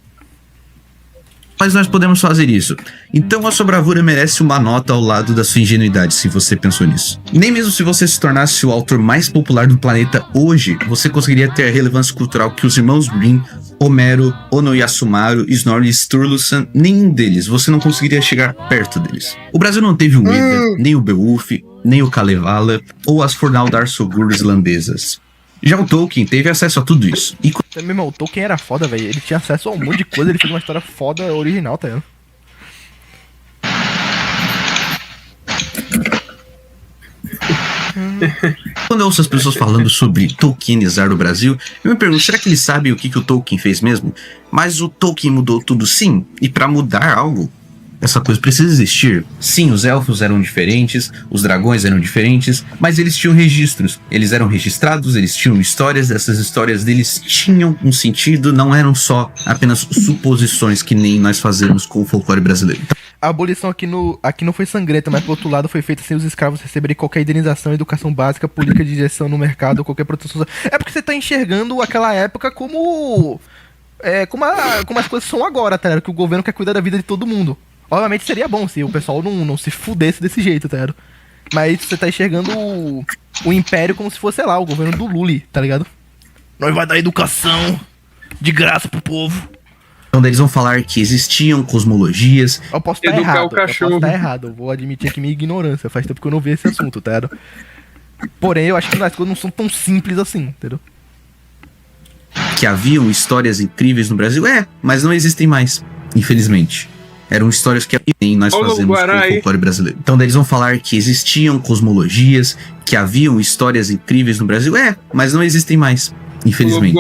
Mas nós podemos fazer isso. Então a sua bravura merece uma nota ao lado da sua ingenuidade, se você pensou nisso. Nem mesmo se você se tornasse o autor mais popular do planeta hoje, você conseguiria ter a relevância cultural que os irmãos Grimm, Homero, Ono Yasumaru, Snorri Sturluson, nenhum deles, você não conseguiria chegar perto deles. O Brasil não teve o Éder, nem o Beowulf, nem o Kalevala, ou as Fornaldar Sogur islandesas. Já o Tolkien teve acesso a tudo isso. E
Meu irmão, o Tolkien era foda, velho. Ele tinha acesso a um monte de coisa, ele fez uma história foda original, tá ligado?
quando eu ouço as pessoas falando sobre Tolkienizar o Brasil, eu me pergunto, será que eles sabem o que o Tolkien fez mesmo? Mas o Tolkien mudou tudo sim, e pra mudar algo, essa coisa precisa existir. Sim, os elfos eram diferentes, os dragões eram diferentes, mas eles tinham registros. Eles eram registrados, eles tinham histórias, essas histórias deles tinham um sentido, não eram só apenas suposições que nem nós fazemos com o folclore brasileiro.
A abolição aqui não foi sangrenta, mas por outro lado foi feita sem os escravos receberem qualquer indenização, educação básica, política de injeção no mercado, qualquer proteção social. É porque você tá enxergando aquela época como as coisas são agora, tá ligado? Que o governo quer cuidar da vida de todo mundo. Obviamente seria bom se o pessoal não se fudesse desse jeito, tá ligado? Mas você tá enxergando o império como se fosse, sei lá, o governo do Lully, tá ligado? Nós vai dar educação de graça pro povo.
Então eles vão falar que existiam cosmologias.
Eu posso estar
Educar
errado,
o cachorro.
eu vou admitir aqui minha ignorância, faz tempo que eu não vi esse assunto, tá ligado? Porém, eu acho que as coisas não são tão simples assim, entendeu?
que haviam histórias incríveis no Brasil? Mas não existem mais, infelizmente. Eram histórias que nós fazemos com o folclore brasileiro. Então daí eles vão falar que existiam cosmologias, que haviam histórias incríveis no Brasil? Mas não existem mais, infelizmente.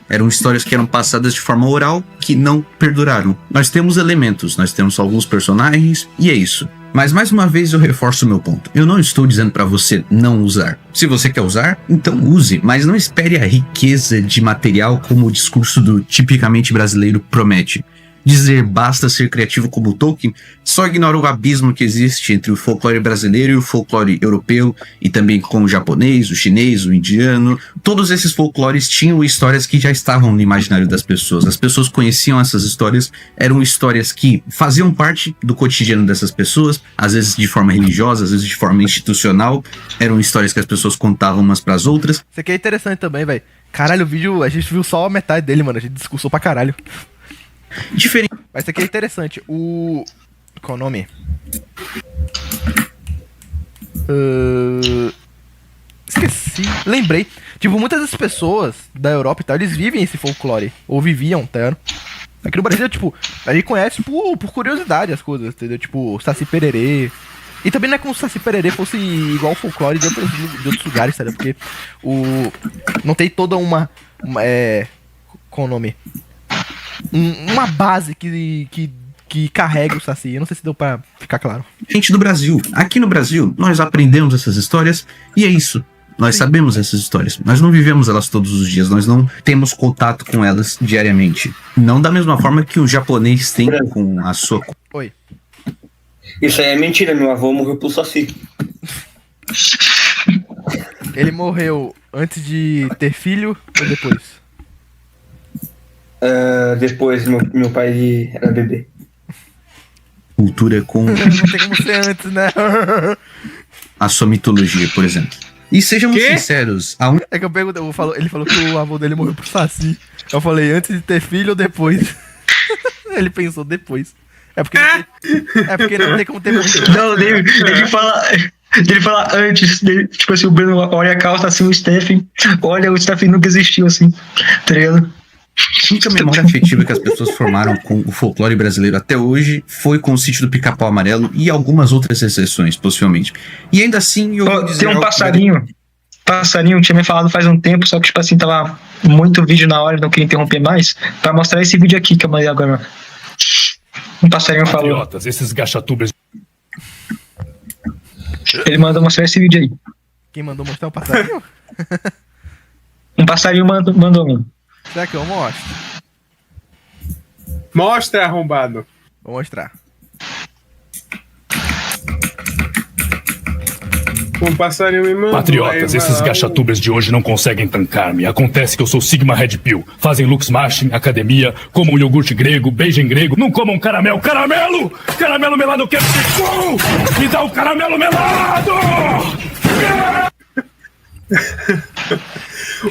Eram histórias que eram passadas de forma oral, que não perduraram. Nós temos elementos, nós temos alguns personagens, e é isso. Mas mais uma vez eu reforço o meu ponto. Eu não estou dizendo pra você não usar. Se você quer usar, então use. Mas não espere a riqueza de material como o discurso do tipicamente brasileiro promete. Dizer basta ser criativo como Tolkien só ignora o abismo que existe entre o folclore brasileiro e o folclore europeu, e também com o japonês, o chinês, o indiano. Todos esses folclores tinham histórias que já estavam no imaginário das pessoas. As pessoas conheciam essas histórias, eram histórias que faziam parte do cotidiano dessas pessoas, às vezes de forma religiosa, às vezes de forma institucional. Eram histórias que as pessoas contavam umas pras outras.
Isso aqui é interessante também, velho. Caralho, o vídeo, a gente viu só a metade dele, mano. A gente discursou pra caralho.
Diferente.
Mas isso aqui é interessante. Qual o nome? Esqueci. Lembrei. Tipo, muitas das pessoas da Europa e tal, eles vivem esse folclore. Ou viviam, tá ligado? Aqui no Brasil, tipo, a gente conhece por curiosidade as coisas, entendeu? Tipo, Saci Pererê. E também não é como se o Saci Pererê fosse igual o folclore de outros lugares, tá ligado? Porque não tem toda uma qual o nome? Uma base que carrega o Saci. Eu não sei se deu pra ficar claro.
Gente do Brasil. Aqui no Brasil, nós aprendemos essas histórias e é isso. Nós sabemos essas histórias. Nós não vivemos elas todos os dias. Nós não temos contato com elas diariamente. Não da mesma forma que o japonês tem com a sua...
Oi.
Isso aí é mentira. Meu avô morreu pro Saci.
Ele morreu antes de ter filho ou depois?
Depois, meu pai era bebê.
Cultura com...
Não tem como ser antes, né?
A sua mitologia, por exemplo. E sejamos sinceros.
É que eu perguntei, ele falou que o avô dele morreu pro Saci. Eu falei, antes de ter filho ou depois? Ele pensou depois. É porque não tem como ter muito.
Não, ele fala antes. Tipo assim, o Bruno olha a calça assim, o Stephen. Olha, o Stephen nunca existiu assim. Tá ligado?
A única memória afetiva que as pessoas formaram com o folclore brasileiro até hoje foi com o Sítio do Pica-Pau Amarelo e algumas outras exceções, possivelmente. E ainda assim,
tem um passarinho. Passarinho tinha me falado faz um tempo, só que tipo assim, tava muito vídeo na hora, não queria interromper mais, pra mostrar esse vídeo aqui que eu mandei agora. Um passarinho falou.
Esses gachatubers.
Ele mandou mostrar esse vídeo aí.
Quem mandou mostrar um passarinho?
Um passarinho mandou mim.
Será que eu mostro?
Mostra, arrombado.
Vou mostrar.
Um passarinho me mandou.
Patriotas, esses gachatubers de hoje não conseguem tancar-me. Acontece que eu sou Sigma Red Pill. Fazem looks marching, academia, comam um iogurte grego, beijem grego. Não comam caramelo. Caramelo! Caramelo melado, eu quero ser. Me dá o caramelo melado!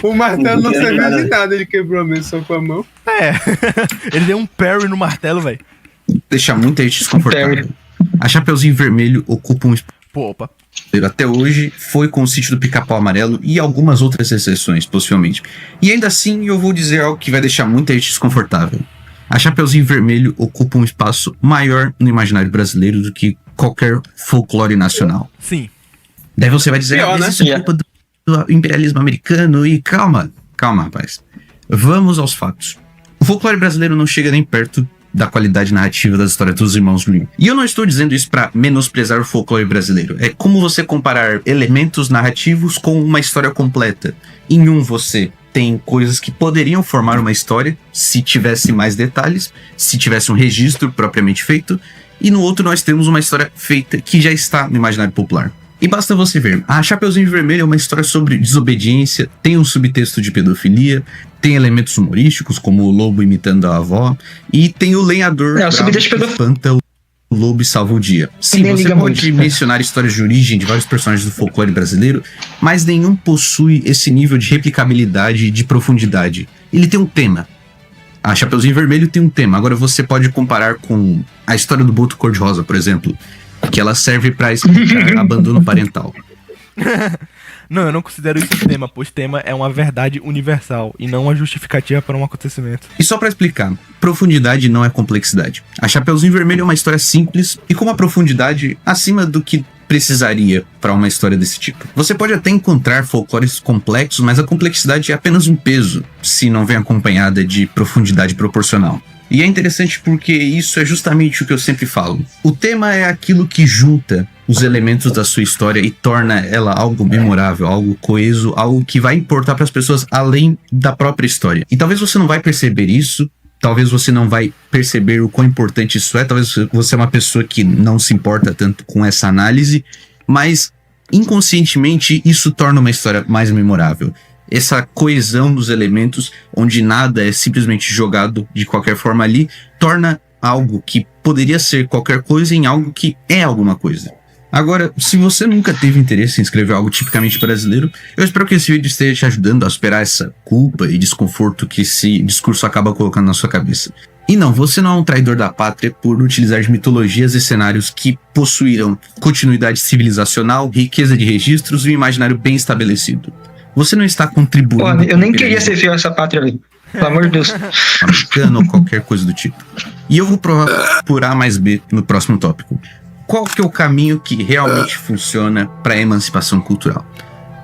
O martelo não serviu de nada, ele quebrou mesmo só com a mão.
Ele deu um parry no martelo, velho.
Deixa muita gente desconfortável. A Chapeuzinho Vermelho ocupa um espaço.
Opa.
Até hoje foi com o Sítio do Pica-Pau Amarelo e algumas outras exceções, possivelmente. E ainda assim eu vou dizer algo que vai deixar muita gente desconfortável. A Chapeuzinho Vermelho ocupa um espaço maior no imaginário brasileiro do que qualquer folclore nacional.
Sim.
Daí você vai dizer, isso é culpa do imperialismo americano e calma, rapaz. Vamos aos fatos. O folclore brasileiro não chega nem perto da qualidade narrativa das histórias dos irmãos Grimm. E eu não estou dizendo isso para menosprezar o folclore brasileiro. É como você comparar elementos narrativos com uma história completa. Em um você tem coisas que poderiam formar uma história se tivesse mais detalhes, se tivesse um registro propriamente feito, e no outro nós temos uma história feita que já está no imaginário popular. E basta você ver, a Chapeuzinho Vermelho é uma história sobre desobediência, tem um subtexto de pedofilia, tem elementos humorísticos, como o lobo imitando a avó, e tem o lenhador que espanta o lobo e salva o dia. Sim, você pode mencionar histórias de origem de vários personagens do folclore brasileiro, mas nenhum possui esse nível de replicabilidade e de profundidade. Ele tem um tema. A Chapeuzinho Vermelho tem um tema. Agora você pode comparar com a história do Boto Cor-de-Rosa, por exemplo, que ela serve para explicar abandono parental.
Não, eu não considero isso tema, pois tema é uma verdade universal e não uma justificativa para um acontecimento.
E só pra explicar, profundidade não é complexidade. A Chapeuzinho Vermelho é uma história simples e com uma profundidade acima do que precisaria para uma história desse tipo. Você pode até encontrar folclores complexos, mas a complexidade é apenas um peso, se não vem acompanhada de profundidade proporcional. E é interessante porque isso é justamente o que eu sempre falo. O tema é aquilo que junta os elementos da sua história e torna ela algo memorável, algo coeso, algo que vai importar para as pessoas além da própria história. E talvez você não vai perceber isso, talvez você não vai perceber o quão importante isso é, talvez você é uma pessoa que não se importa tanto com essa análise, mas inconscientemente isso torna uma história mais memorável. Essa coesão dos elementos, onde nada é simplesmente jogado de qualquer forma ali, torna algo que poderia ser qualquer coisa em algo que é alguma coisa. Agora, se você nunca teve interesse em escrever algo tipicamente brasileiro, eu espero que esse vídeo esteja te ajudando a superar essa culpa e desconforto que esse discurso acaba colocando na sua cabeça. E não, você não é um traidor da pátria por utilizar de mitologias e cenários que possuíram continuidade civilizacional, riqueza de registros e um imaginário bem estabelecido. Você não está contribuindo...
Pô, eu nem queria ser fiel a essa pátria, velho. Pelo amor de Deus.
Americano ou qualquer coisa do tipo. E eu vou provar por A mais B no próximo tópico. Qual que é o caminho que realmente funciona para a emancipação cultural?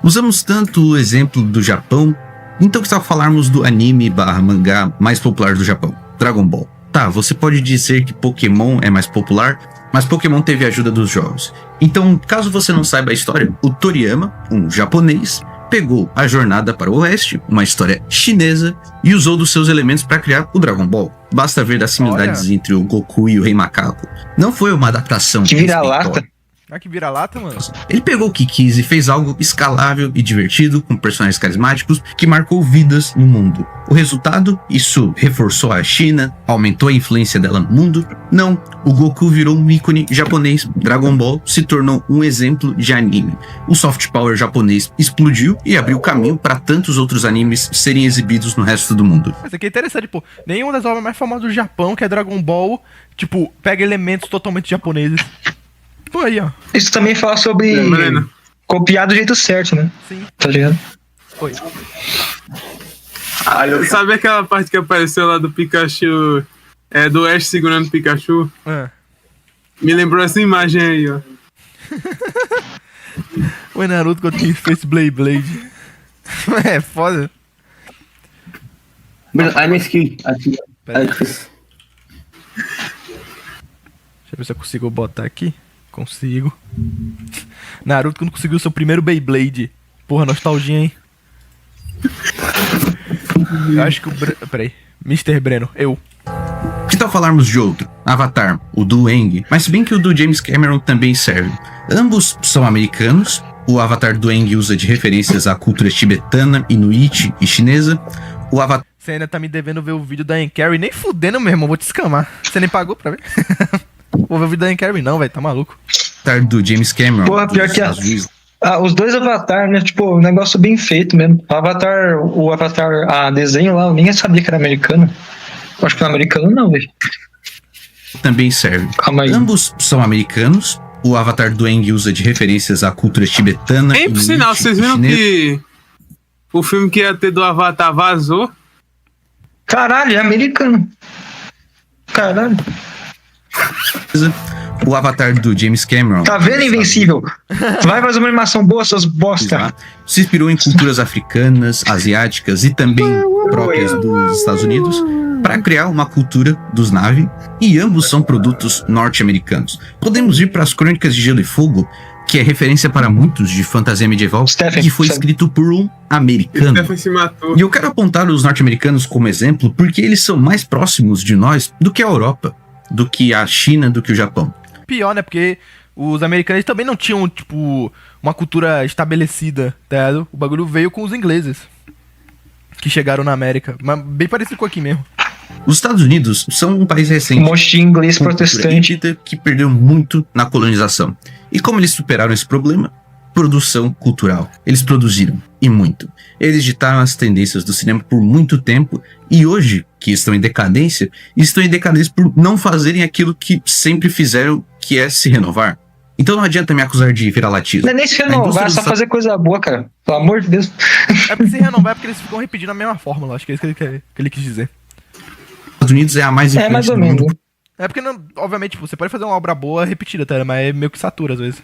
Usamos tanto o exemplo do Japão, então que tal falarmos do anime/mangá mais popular do Japão, Dragon Ball. Tá, você pode dizer que Pokémon é mais popular, mas Pokémon teve a ajuda dos jogos. Então, caso você não saiba a história, o Toriyama, um japonês, pegou a Jornada para o Oeste, uma história chinesa, e usou dos seus elementos para criar o Dragon Ball. Basta ver das similaridades entre o Goku e o Rei Macaco. Não foi uma adaptação.
Que vira-lata.
Ah, que vira-lata, mano.
Ele pegou o que quis e fez algo escalável e divertido, com personagens carismáticos, que marcou vidas no mundo. O resultado? Isso reforçou a China, aumentou a influência dela no mundo? Não, o Goku virou um ícone japonês. Dragon Ball se tornou um exemplo de anime. O soft power japonês explodiu e abriu caminho para tantos outros animes serem exibidos no resto do mundo.
Isso aqui é interessante, pô. Nenhuma das obras mais famosas do Japão, que é Dragon Ball, tipo, pega elementos totalmente japoneses. Pô, aí, ó.
Isso também fala sobre copiar do jeito certo, né?
Sim.
Tá ligado?
Oi.
Sabe aquela parte que apareceu lá do Pikachu, do Ash segurando o Pikachu? Me lembrou essa imagem aí, ó.
O Naruto quando ele fez Blade. É foda.
I'm skill. Aqui.
Deixa eu ver se eu consigo botar aqui. Consigo. Naruto quando conseguiu seu primeiro Beyblade. Porra, nostalgia, hein? Eu acho que o... Peraí. Mr. Breno, eu.
Que tal falarmos de outro? Avatar, o do Aang. Mas se bem que o do James Cameron também serve. Ambos são americanos. O Avatar do Aang usa de referências à cultura tibetana, inuit e chinesa. O Avatar...
Você ainda tá me devendo ver o vídeo da Anne Carey. Nem fudendo mesmo, eu vou te escamar. Você nem pagou pra ver? Vou ver o vídeo da Anne Carey não, velho, tá maluco.
Do James Cameron.
Porra, pior que os dois Avatar, né? Tipo, um negócio bem feito mesmo. O Avatar, a desenho lá, eu nem sabia que era americano. Eu acho que não é americano não, velho.
Também serve.
Calma aí.
Ambos são americanos. O Avatar do Aang usa de referências à cultura tibetana.
Por sinal, vocês viram que o filme que ia ter do Avatar vazou?
Caralho, é americano. Caralho.
O Avatar do James Cameron.
Tá vendo, Invencível? Vai fazer uma animação boa, seus bosta.
Se inspirou em culturas africanas, asiáticas e também próprias dos Estados Unidos para criar uma cultura dos Na'vi, e ambos são produtos norte-americanos. Podemos ir para as Crônicas de Gelo e Fogo, que é referência para muitos de fantasia medieval, que foi escrito por um americano. E eu quero apontar os norte-americanos como exemplo porque eles são mais próximos de nós do que a Europa, do que a China, do que o Japão.
Pior, né? Porque os americanos também não tinham, tipo, uma cultura estabelecida, tá ligado? O bagulho veio com os ingleses, que chegaram na América. Mas bem parecido com aqui mesmo.
Os Estados Unidos são um país recente.
Um monte de inglês protestante
que perdeu muito na colonização. E como eles superaram esse problema? Produção cultural. Eles produziram, e muito. Eles ditaram as tendências do cinema por muito tempo, e hoje, que estão em decadência por não fazerem aquilo que sempre fizeram, que é se renovar. Então não adianta me acusar de vira-latismo.
Não é nem se
A
renovar,
indústria
é só
dos
fazer coisa boa, cara. Pelo amor de Deus.
É porque se renovar é porque eles ficam repetindo a mesma fórmula. Acho que é isso que ele quis dizer.
Estados Unidos é a mais
É mais
influente
ou
do
menos.
mundo.
É porque, não, obviamente, tipo, você pode fazer uma obra boa repetida, tá? Mas é meio que satura às vezes.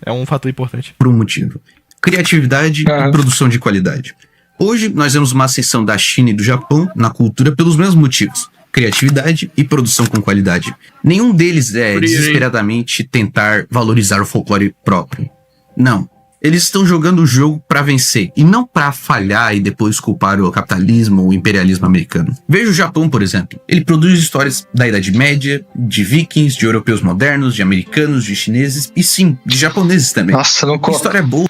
É um fator importante.
Por um motivo: criatividade e produção de qualidade. Hoje nós vemos uma ascensão da China e do Japão na cultura pelos mesmos motivos: criatividade e produção com qualidade. Nenhum deles é desesperadamente tentar valorizar o folclore próprio. Não. Eles estão jogando o jogo pra vencer e não pra falhar e depois culpar o capitalismo ou o imperialismo americano. Veja o Japão, por exemplo. Ele produz histórias da Idade Média, de vikings, de europeus modernos, de americanos, de chineses e sim, de japoneses também.
Nossa, não
História boa.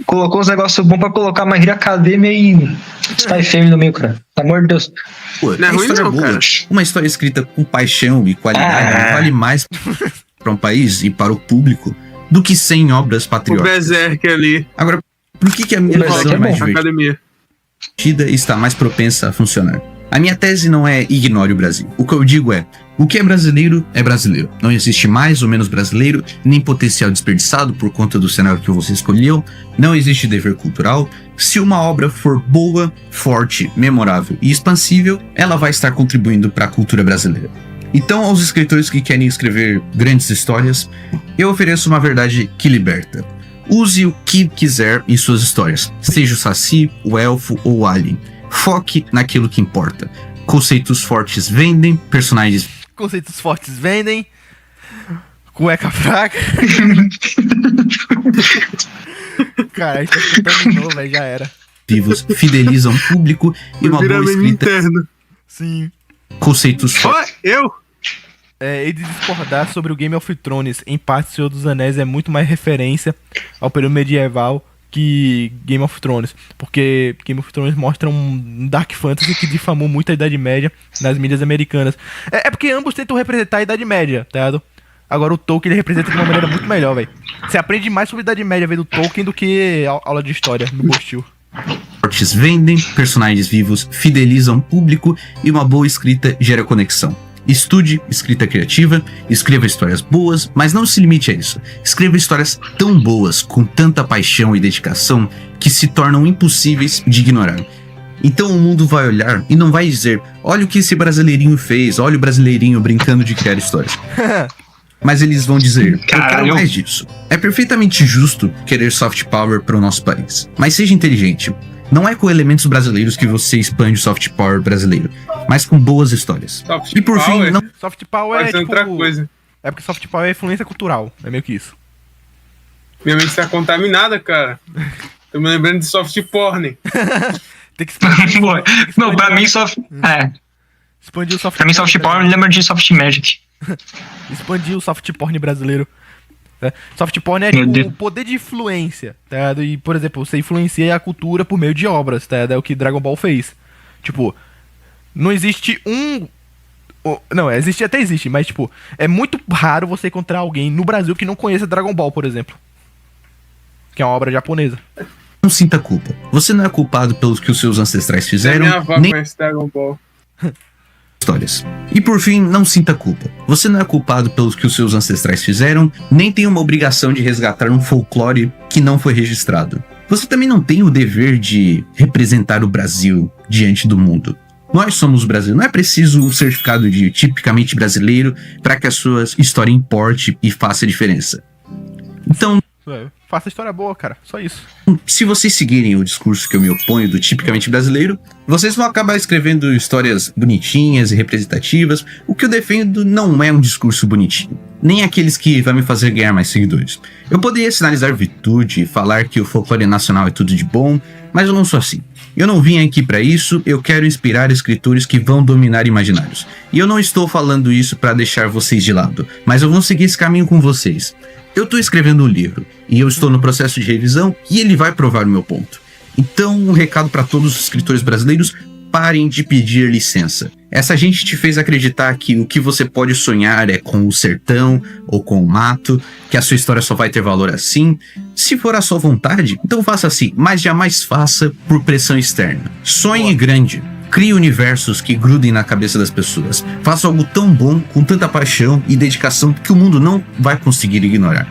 colocou uns negócios bons pra colocar My Hero Academia e Spy Family no meio, cara. Pelo amor de Deus.
Não é ruim
história
não,
boa.
cara.
Uma história escrita com paixão e qualidade vale mais para um país e para o público do que 100 obras
O
patrióticas.
Berserk ali.
Agora, por que a minha
Berserk
visão é
é
mais
bom.
divertida
Academia.
e está mais propensa a funcionar? A minha tese não é ignore o Brasil. O que eu digo é: o que é brasileiro é brasileiro. Não existe mais ou menos brasileiro, nem potencial desperdiçado por conta do cenário que você escolheu. Não existe dever cultural. Se uma obra for boa, forte, memorável e expansível, ela vai estar contribuindo para a cultura brasileira. Então, aos escritores que querem escrever grandes histórias, eu ofereço uma verdade que liberta. Use o que quiser em suas histórias, seja o Saci, o Elfo ou o Alien. Foque naquilo que importa. Conceitos fortes vendem, personagens
Conceitos fortes vendem. Cueca fraca. Cara, a gente terminou, velho, já era.
vivos fidelizam o público e uma boa escrita.
interno.
Sim.
Conceitos fortes.
Eu?
E de discordar sobre o Game of Thrones. Em parte, o Senhor dos Anéis é muito mais referência ao período medieval que Game of Thrones. Porque Game of Thrones mostra um Dark Fantasy que difamou muito a Idade Média nas mídias americanas. É porque ambos tentam representar a Idade Média, tá ligado? Agora o Tolkien ele representa de uma maneira muito melhor, velho. Você aprende mais sobre a Idade Média vendo Tolkien do que aula de história no Bostil.
Fortes vendem, personagens vivos fidelizam o público e uma boa escrita gera conexão. Estude escrita criativa, escreva histórias boas, mas não se limite a isso. Escreva histórias tão boas, com tanta paixão e dedicação, que se tornam impossíveis de ignorar. Então o mundo vai olhar e não vai dizer: olha o que esse brasileirinho fez, olha o brasileirinho brincando de criar histórias. Mas eles vão dizer: eu quero mais disso. É perfeitamente justo querer soft power para o nosso país. Mas seja inteligente. Não é com elementos brasileiros que você expande o soft power brasileiro, mas com boas histórias.
Soft
E por fim,
power?
não
Soft Power
Pode
é
ser
tipo...
outra coisa.
É porque Soft Power é influência cultural. É meio que isso.
Minha mente tá contaminada, cara. Tô me lembrando de soft porn.
Tem que expandir.
Não, pra mim soft.
Expandir o soft
Pra mim soft power me lembra de soft magic.
Expandir o soft porn brasileiro. Soft porn é
Meu
tipo
Deus.
o poder de influência, tá ligado? E, por exemplo, você influencia a cultura por meio de obras, tá ligado? É o que Dragon Ball fez. Tipo, não existe não, até existe, mas tipo, é muito raro você encontrar alguém no Brasil que não conheça Dragon Ball, por exemplo. Que é uma obra japonesa.
Não sinta culpa. Você não é culpado pelos que os seus ancestrais fizeram,
Minha avó
nem
conhece Dragon Ball.
histórias. E por fim, não sinta culpa. Você não é culpado pelos que os seus ancestrais fizeram, nem tem uma obrigação de resgatar um folclore que não foi registrado. Você também não tem o dever de representar o Brasil diante do mundo. Nós somos o Brasil. Não é preciso um certificado de tipicamente brasileiro para que a sua história importe e faça diferença. Então,
Faça história boa, cara. Só isso.
se vocês seguirem o discurso que eu me oponho do tipicamente brasileiro, vocês vão acabar escrevendo histórias bonitinhas e representativas. O que eu defendo não é um discurso bonitinho, nem aqueles que vão me fazer ganhar mais seguidores. Eu poderia sinalizar virtude e falar que o folclore nacional é tudo de bom, mas eu não sou assim. Eu não vim aqui pra isso, eu quero inspirar escritores que vão dominar imaginários. E eu não estou falando isso pra deixar vocês de lado, mas eu vou seguir esse caminho com vocês. Eu tô escrevendo um livro, e eu estou no processo de revisão, e ele vai provar o meu ponto. Então, um recado para todos os escritores brasileiros: parem de pedir licença. Essa gente te fez acreditar que o que você pode sonhar é com o sertão ou com o mato, que a sua história só vai ter valor assim. Se for a sua vontade, então faça assim, mas jamais faça por pressão externa. Sonhe grande. Crie universos que grudem na cabeça das pessoas. Faça algo tão bom, com tanta paixão e dedicação, que o mundo não vai conseguir ignorar.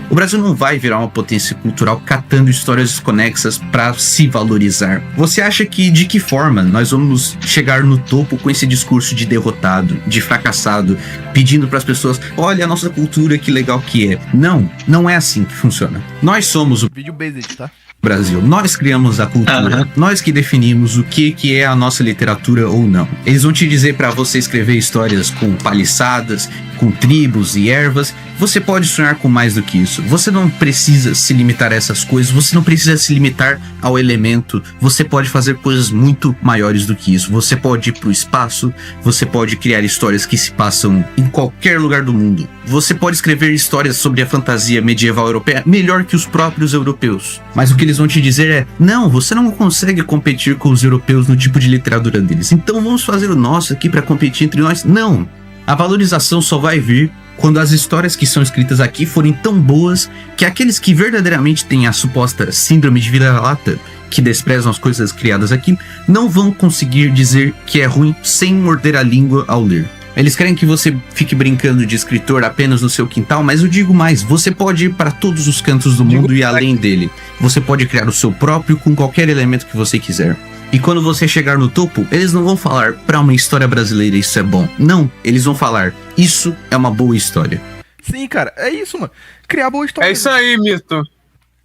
O Brasil não vai virar uma potência cultural catando histórias desconexas pra se valorizar. Você acha que de que forma nós vamos chegar no topo com esse discurso de derrotado, de fracassado, pedindo pras pessoas, olha a nossa cultura, que legal que é. Não, não é assim que funciona. Nós somos o
Vídeo basic, tá?
Brasil, nós criamos a cultura, nós que definimos o que é a nossa literatura ou não. Eles vão te dizer pra você escrever histórias com paliçadas, com tribos e ervas. Você pode sonhar com mais do que isso. Você não precisa se limitar a essas coisas, você não precisa se limitar ao elemento. Você pode fazer coisas muito maiores do que isso. Você pode ir pro espaço, você pode criar histórias que se passam em qualquer lugar do mundo. Você pode escrever histórias sobre a fantasia medieval europeia melhor que os próprios europeus. Mas o que eles vão te dizer é, não, você não consegue competir com os europeus no tipo de literatura deles. Então vamos fazer o nosso aqui para competir entre nós. Não, a valorização só vai vir quando as histórias que são escritas aqui forem tão boas que aqueles que verdadeiramente têm a suposta síndrome de vira-lata, que desprezam as coisas criadas aqui, não vão conseguir dizer que é ruim sem morder a língua ao ler. Eles querem que você fique brincando de escritor apenas no seu quintal, mas eu digo mais, você pode ir para todos os cantos do mundo e além dele. Você pode criar o seu próprio com qualquer elemento que você quiser. E quando você chegar no topo, eles não vão falar, pra uma história brasileira isso é bom. Não, eles vão falar, isso é uma boa história.
Sim, cara, é isso, mano. Criar boa história.
É isso aí, Mito.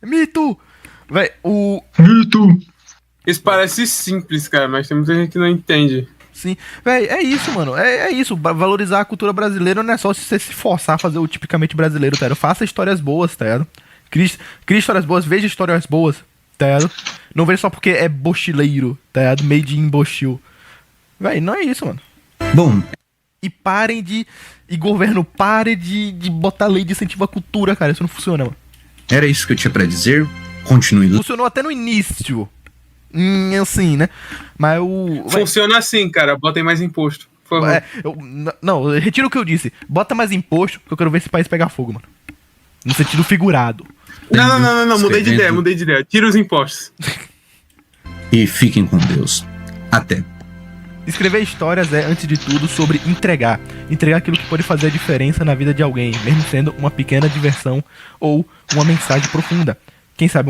Mito! Véi,
Mito!
Isso parece simples, cara, mas tem muita gente que não entende.
Sim, véi, é isso, mano. É isso. Valorizar a cultura brasileira não é só você se forçar a fazer o tipicamente brasileiro, tá ligado? Faça histórias boas, tá ligado? Crie histórias boas, veja histórias boas, tá ligado? Não veja só porque é bochileiro, tá ligado? Made in bochil. Véi, não é isso, mano.
Bom,
E parem de... E governo, pare de botar lei de incentivo à cultura, cara. Isso não funciona, mano.
era isso que eu tinha pra dizer. Continue.
Funcionou até no início. Assim, né? Mas o...
Funciona assim, cara. Botem mais imposto. Por favor.
Não, retiro o que eu disse. Bota mais imposto, que eu quero ver esse país pegar fogo, mano. No sentido figurado.
Não. Mudei de ideia. Tira os impostos.
E fiquem com Deus. Até.
Escrever histórias é, antes de tudo, sobre entregar. Entregar aquilo que pode fazer a diferença na vida de alguém, mesmo sendo uma pequena diversão ou uma mensagem profunda. Quem sabe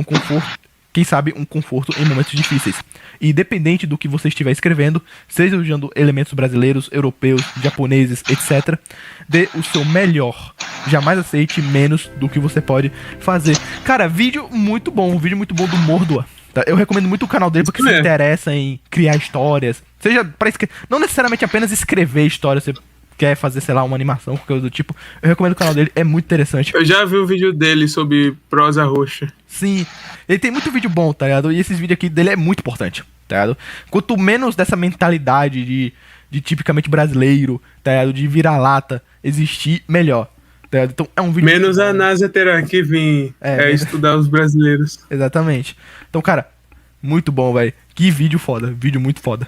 um conforto em momentos difíceis. E independente do que você estiver escrevendo, seja usando elementos brasileiros, europeus, japoneses, etc., dê o seu melhor. Jamais aceite menos do que você pode fazer. Cara, vídeo muito bom do Mordua. Tá? Eu recomendo muito o canal dele porque se interessa em criar histórias. Seja para não necessariamente apenas escrever histórias, você quer fazer, sei lá, uma animação, qualquer coisa do tipo. Eu recomendo o canal dele, é muito interessante.
Eu já vi um vídeo dele sobre prosa roxa.
Sim, ele tem muito vídeo bom, tá ligado? E esses vídeos aqui dele é muito importante, tá ligado? Quanto menos dessa mentalidade de tipicamente brasileiro, tá ligado? De vira-lata existir, melhor. Tá ligado? Então é um vídeo...
Menos a NASA terá que vir estudar os brasileiros.
Exatamente. Então, cara, muito bom, velho. Que vídeo foda, vídeo muito foda.